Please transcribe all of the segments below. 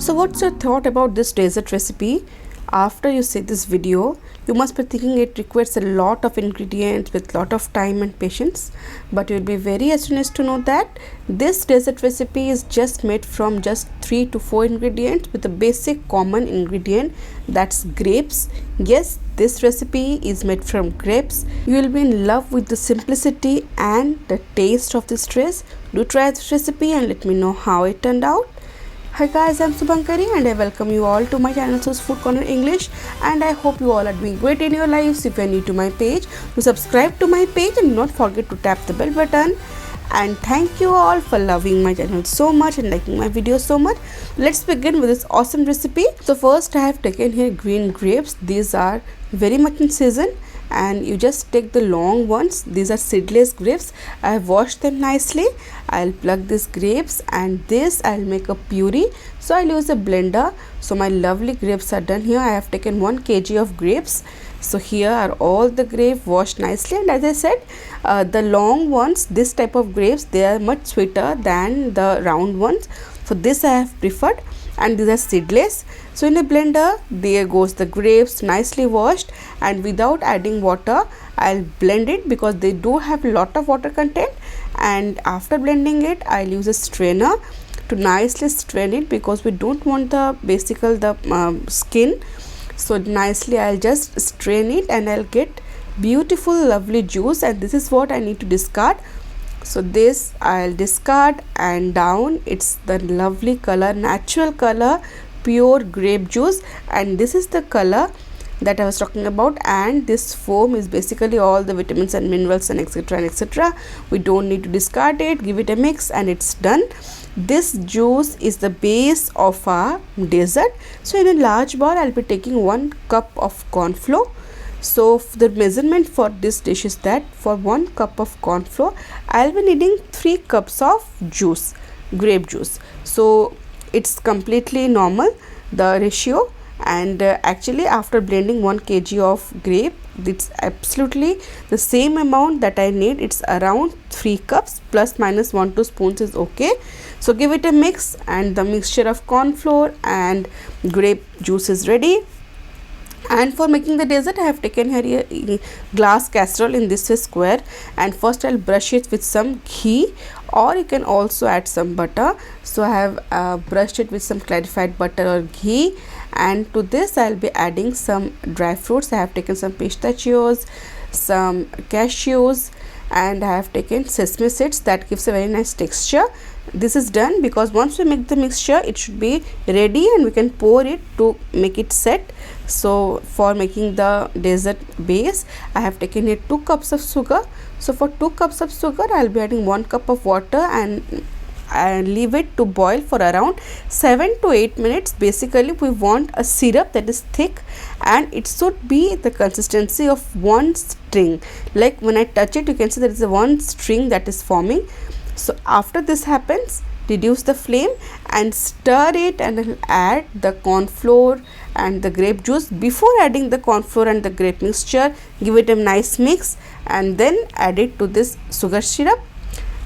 So what's your thought about this dessert recipe? After you see this video, you must be thinking it requires a lot of ingredients with lot of time and patience, but you'll be very astonished to know that this dessert recipe is just made from just 3 to 4 ingredients with a basic common ingredient, that's grapes. Yes, this recipe is made from grapes. You will be in love with the simplicity and the taste of this dish. Do try this recipe and let me know how it turned out. Hi guys, I'm Subankari and I welcome you all to my channel Sus Food Corner English, and I hope you all are doing great in your lives. If you are new to my page, do subscribe to my page and do not forget to tap the bell button. And thank you all for loving my channel so much and liking my videos so much. Let's begin with this awesome recipe. So first I have taken here green grapes. These are very much in season, and you just take the long ones. These are seedless grapes. I have washed them nicely. I'll pluck these grapes and this I'll make a puree. So I'll use a blender. So my lovely grapes are done here. I have taken 1 kg of grapes. So here are all the grapes washed nicely, and as I said, the long ones, this type of grapes, they are much sweeter than the round ones. So this I have preferred, and these are seedless. So in a blender, there goes the grapes nicely washed, and without adding water I'll blend it because they do have a lot of water content. And after blending it, I'll use a strainer to nicely strain it because we don't want the skin. So nicely I'll just strain it and I'll get beautiful lovely juice, and this is what I need to discard. So this I'll discard, and down it's the lovely color, natural color, pure grape juice, and this is the color that I was talking about. And this foam is basically all the vitamins and minerals and etc. We don't need to discard it. Give it a mix and it's done. This juice is the base of our dessert. So in a large bowl I'll be taking 1 cup of corn flour. So the measurement for this dish is that for 1 cup of corn flour I'll be needing 3 cups of juice, grape juice. So it's completely normal, the ratio. And actually after blending 1 kg of grape, it's absolutely the same amount that I need. It's around 3 cups plus minus 1-2 spoons is okay. So give it a mix, and the mixture of corn flour and grape juice is ready. And for making the dessert, I have taken here a glass casserole in this square, and first I'll brush it with some ghee, or you can also add some butter. So I have brushed it with some clarified butter or ghee, and to this I'll be adding some dry fruits. I have taken some pistachios, some cashews, and I have taken sesame seeds. That gives a very nice texture. This is done because once we make the mixture, it should be ready and we can pour it to make it set. So for making the dessert base, I have taken here 2 cups of sugar. So for 2 cups of sugar, I'll be adding 1 cup of water and leave it to boil for around 7 to 8 minutes. Basically we want a syrup that is thick, and it should be the consistency of 1 string. Like when I touch it, you can see there is a 1 string that is forming. So after this happens, reduce the flame and stir it, and I'll add the corn flour and the grape juice. Before adding the corn flour and the grape mixture, give it a nice mix and then add it to this sugar syrup,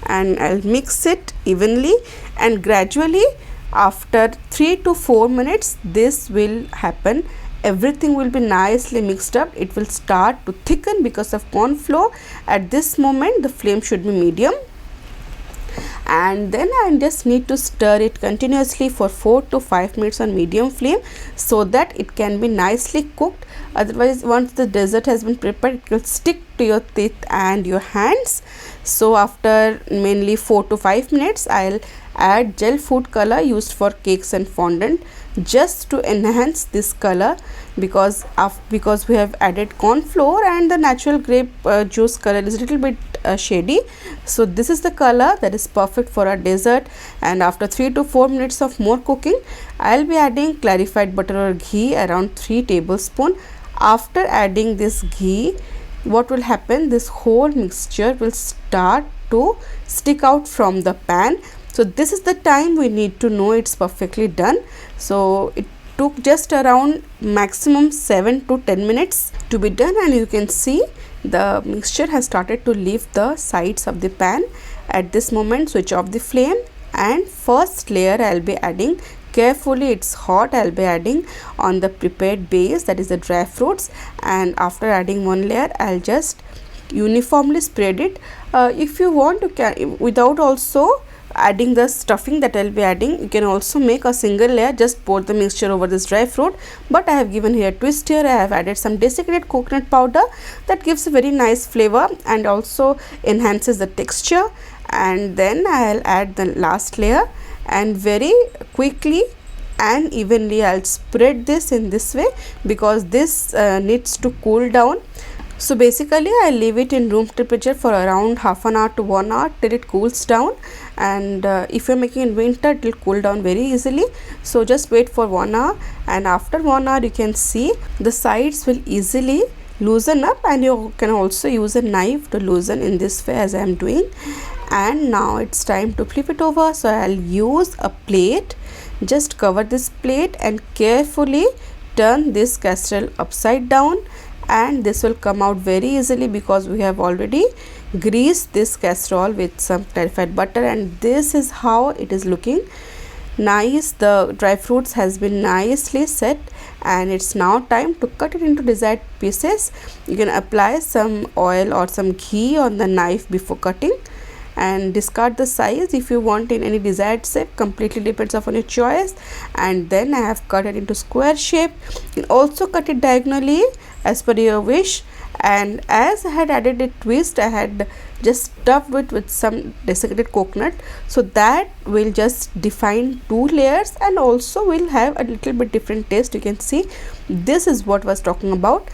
and I'll mix it evenly, and gradually after 3 to 4 minutes this will happen. Everything will be nicely mixed up. It will start to thicken because of corn flour. At this moment the flame should be medium, and then I just need to stir it continuously for 4 to 5 minutes on medium flame so that it can be nicely cooked. Otherwise, once the dessert has been prepared, it will stick to your teeth and your hands. So after mainly 4 to 5 minutes, I'll add gel food color used for cakes and fondant just to enhance this color, because we have added corn flour and the natural grape juice color is a little bit shady. So this is the color that is perfect for our dessert. And after 3 to 4 minutes of more cooking, I'll be adding clarified butter or ghee around 3 tablespoons. After adding this ghee, what will happen, this whole mixture will start to stick out from the pan. So this is the time we need to know it's perfectly done. So it took just around maximum 7 to 10 minutes to be done, and you can see the mixture has started to leave the sides of the pan. At this moment, switch off the flame, and first layer I'll be adding carefully, it's hot. I'll be adding on the prepared base, that is the dry fruits, and after adding one layer I'll just uniformly spread it. If you want to, without also adding the stuffing that I'll be adding, you can also make a single layer, just pour the mixture over this dry fruit. But I have given here a twist here. I have added some desiccated coconut powder that gives a very nice flavor and also enhances the texture. And then I'll add the last layer, and very quickly and evenly I'll spread this in this way, because this needs to cool down. So basically I leave it in room temperature for around half an hour to 1 hour till it cools down. And if you're making in winter, it will cool down very easily. So just wait for 1 hour, and after 1 hour you can see the sides will easily loosen up, and you can also use a knife to loosen in this way as I am doing. And now it's time to flip it over. So I'll use a plate, just cover this plate and carefully turn this casserole upside down, and this will come out very easily because we have already greased this casserole with some clarified butter. And this is how it is looking nice. The dry fruits has been nicely set, and it's now time to cut it into desired pieces. You can apply some oil or some ghee on the knife before cutting, and discard the size if you want in any desired shape, completely depends upon your choice. And then I have cut it into square shape. You can also cut it diagonally as per your wish. And as I had added a twist, I had just stuffed it with some desiccated coconut, so that will just define 2 layers and also will have a little bit different taste. You can see this is what I was talking about,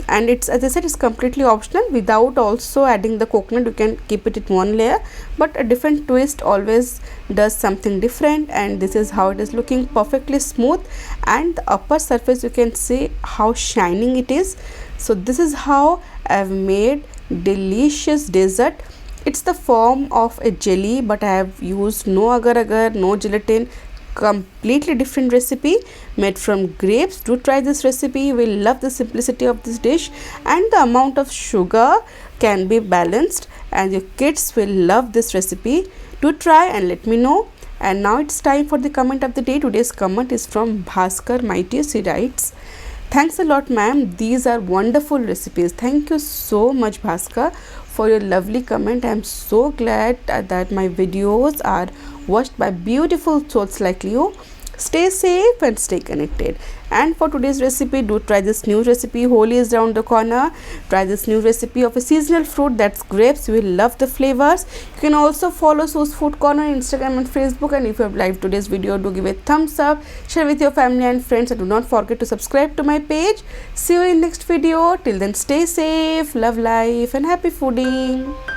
and it's, as I said, it's completely optional. Without also adding the coconut, you can keep it in 1 layer, but a different twist always does something different. And this is how it is looking, perfectly smooth, and the upper surface you can see how shining it is. So this is how I've made delicious dessert. It's the form of a jelly, but I have used no agar-agar, no gelatin, completely different recipe made from grapes. Do try this recipe, you will love the simplicity of this dish, and the amount of sugar can be balanced, and your kids will love this recipe. Do try and let me know. And now it's time for the comment of the day. Today's comment is from Bhaskar Mighty. She writes, "Thanks a lot, ma'am. These are wonderful recipes." Thank you so much, Bhaskar, for your lovely comment. I am so glad that my videos are watched by beautiful souls like you. Stay safe and stay connected. And for today's recipe, do try this new recipe. Holi is around the corner. Try this new recipe of a seasonal fruit, that's grapes. You will love the flavors. You can also follow Su's Food Corner on Instagram and Facebook. And if you have liked today's video, do give a thumbs up, share with your family and friends, and do not forget to subscribe to my page. See you in next video. Till then, stay safe, love life, and happy fooding.